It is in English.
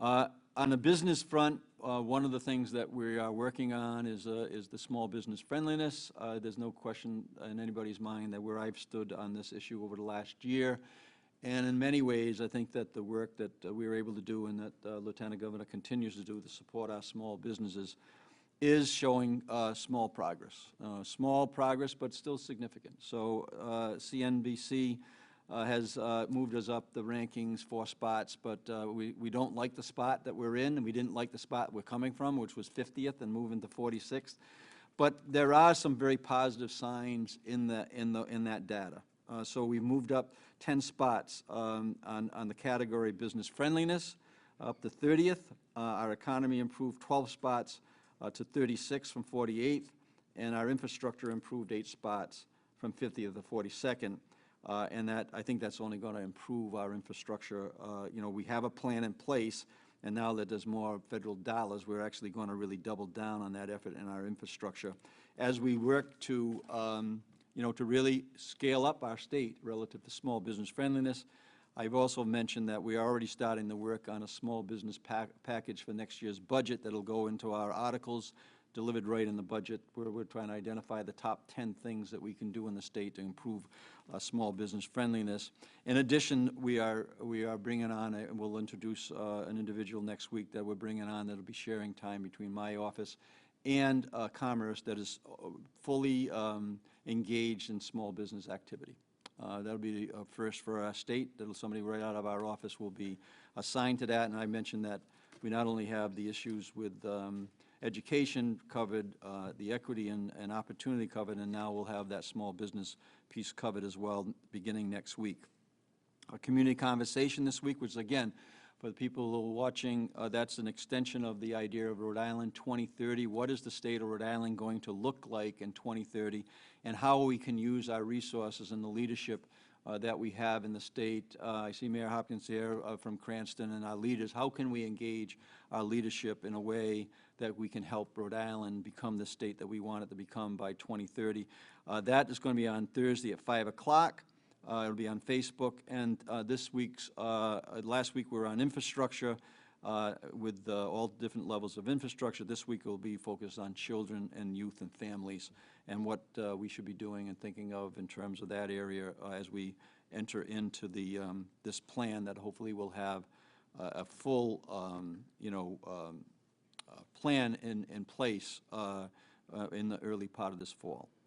On the business front, one of the things that we are working on is the small business friendliness. There's no question in anybody's mind that where I've stood on this issue over the last year. And in many ways, I think that the work that we were able to do and that Lieutenant Governor continues to do to support our small businesses is showing small progress. Small progress, but still significant. So CNBC has moved us up the rankings 4 spots, but we don't like the spot that we're in, and we didn't like the spot we're coming from, which was 50th and moving to 46th. But there are some very positive signs in that data. So we've moved up 10 spots on the category business friendliness, up to 30th. Our economy improved 12 spots to 36 from 48th, and our infrastructure improved 8 spots from 50th to 42nd. And I think that's only going to improve our infrastructure. You know, we have a plan in place, and now that there's more federal dollars, we're actually going to really double down on that effort in our infrastructure as we work to you know, to really scale up our state relative to small business friendliness. I've also mentioned that we are already starting to work on a small business package for next year's budget that'll go into our articles delivered right in the budget, where we're trying to identify the top 10 things that we can do in the state to improve small business friendliness. In addition, we are bringing on, we'll introduce an individual next week that we're bringing on that'll be sharing time between my office and Commerce that is fully engaged in small business activity. That'll be the first for our state. Somebody right out of our office will be assigned to that, and I mentioned that we not only have the issues with education covered, the equity and opportunity covered, and now we'll have that small business piece covered as well beginning next week. A community conversation this week, which again, for the people who are watching, that's an extension of the idea of Rhode Island 2030. What is the state of Rhode Island going to look like in 2030, and how we can use our resources and the leadership that we have in the state. I see Mayor Hopkins here from Cranston and our leaders. How can we engage our leadership in a way that we can help Rhode Island become the state that we want it to become by 2030? That is going to be on Thursday at 5 o'clock. It'll be on Facebook, and last week we were on infrastructure with all different levels of infrastructure. This week will be focused on children and youth and families and what we should be doing and thinking of in terms of that area as we enter into this plan that hopefully will have a full plan in place in the early part of this fall.